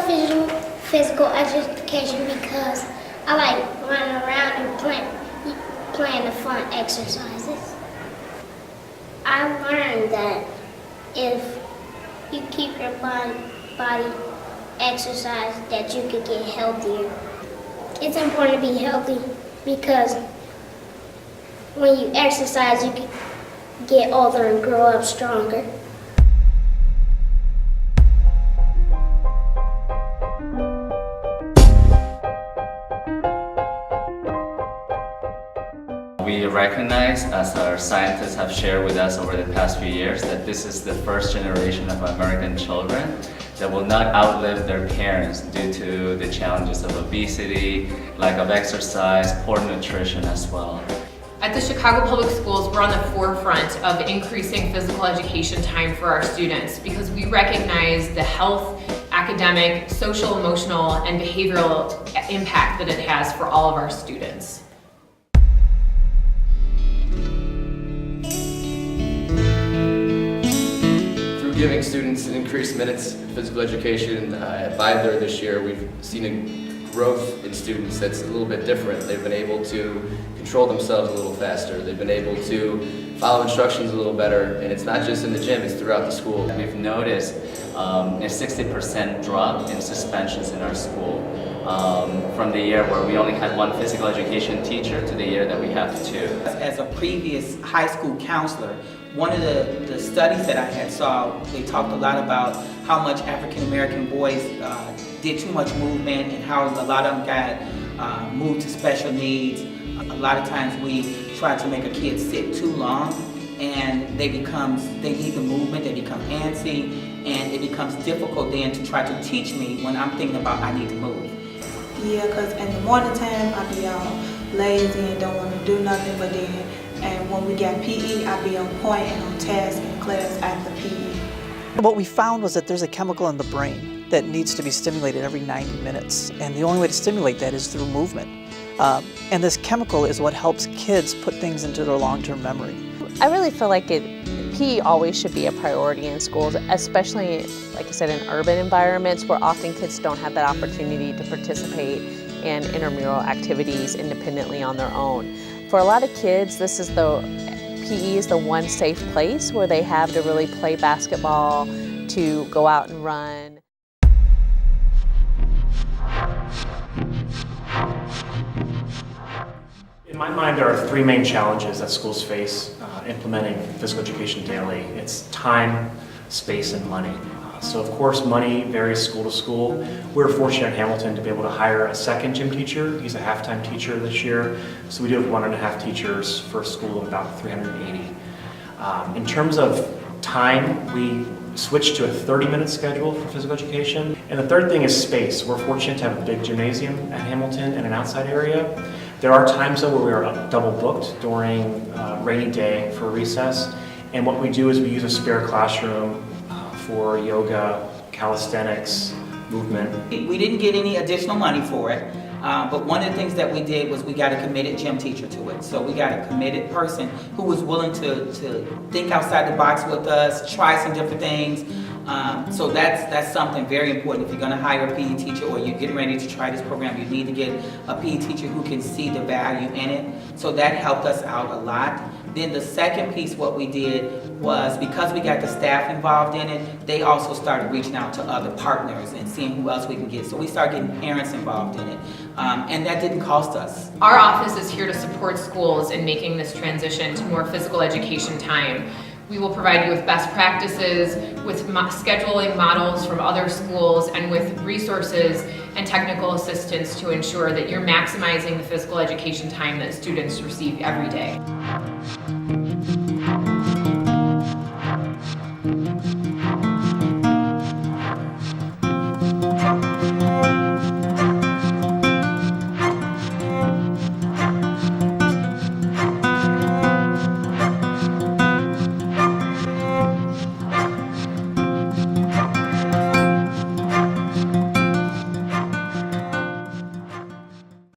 physical education because I like running around and playing the fun exercises. I learned that if you keep your body exercised, that you could get healthier. It's important to be healthy because when you exercise, you can get older and grow up stronger. We recognize, as our scientists have shared with us over the past few years, that this is the first generation of American children that will not outlive their parents due to the challenges of obesity, lack of exercise, poor nutrition as well. At the Chicago Public Schools, we're on the forefront of increasing physical education time for our students because we recognize the health, academic, social, emotional, and behavioral impact that it has for all of our students. Giving students increased minutes in physical education at Beidler this year, we've seen a growth in students that's a little bit different. They've been able to control themselves a little faster. They've been able to follow instructions a little better, and it's not just in the gym, it's throughout the school. We've noticed a 60% drop in suspensions in our school from the year where we only had one physical education teacher to the year that we have two. As a previous high school counselor, one of the studies that I had saw, they talked a lot about how much African American boys did too much movement and how a lot of them got moved to special needs. A lot of times we try to make a kid sit too long and they need the movement, they become antsy, and it becomes difficult then to try to teach me when I'm thinking about I need to move. Yeah, because in the morning time I be all lazy and don't want to do nothing, but then and when we got PE, I be on point and on task in class after PE. What we found was that there's a chemical in the brain that needs to be stimulated every 90 minutes, and the only way to stimulate that is through movement. And this chemical is what helps kids put things into their long-term memory. I really feel like PE always should be a priority in schools, especially, like I said, in urban environments where often kids don't have that opportunity to participate in intramural activities independently on their own. For a lot of kids, PE is the one safe place where they have to really play basketball, to go out and run. In my mind, there are three main challenges that schools face implementing physical education daily. It's time, space, and money. So of course, money varies school to school. We're fortunate in Hamilton to be able to hire a second gym teacher. He's a half-time teacher this year. So we do have 1.5 teachers for a school of about 380. In terms of time, we switched to a 30-minute schedule for physical education. And the third thing is space. We're fortunate to have a big gymnasium at Hamilton and an outside area. There are times though where we are double booked during a rainy day for recess. And what we do is we use a spare classroom for yoga, calisthenics, movement. We didn't get any additional money for it, but one of the things that we did was we got a committed gym teacher to it. So we got a committed person who was willing to think outside the box with us, try some different things. So that's something very important. If you're going to hire a PE teacher or you're getting ready to try this program, you need to get a PE teacher who can see the value in it. So that helped us out a lot. Then the second piece, what we did was, because we got the staff involved in it, they also started reaching out to other partners and seeing who else we can get. So we started getting parents involved in it, and that didn't cost us. Our office is here to support schools in making this transition to more physical education time. We will provide you with best practices, with scheduling models from other schools, and with resources and technical assistance to ensure that you're maximizing the physical education time that students receive every day.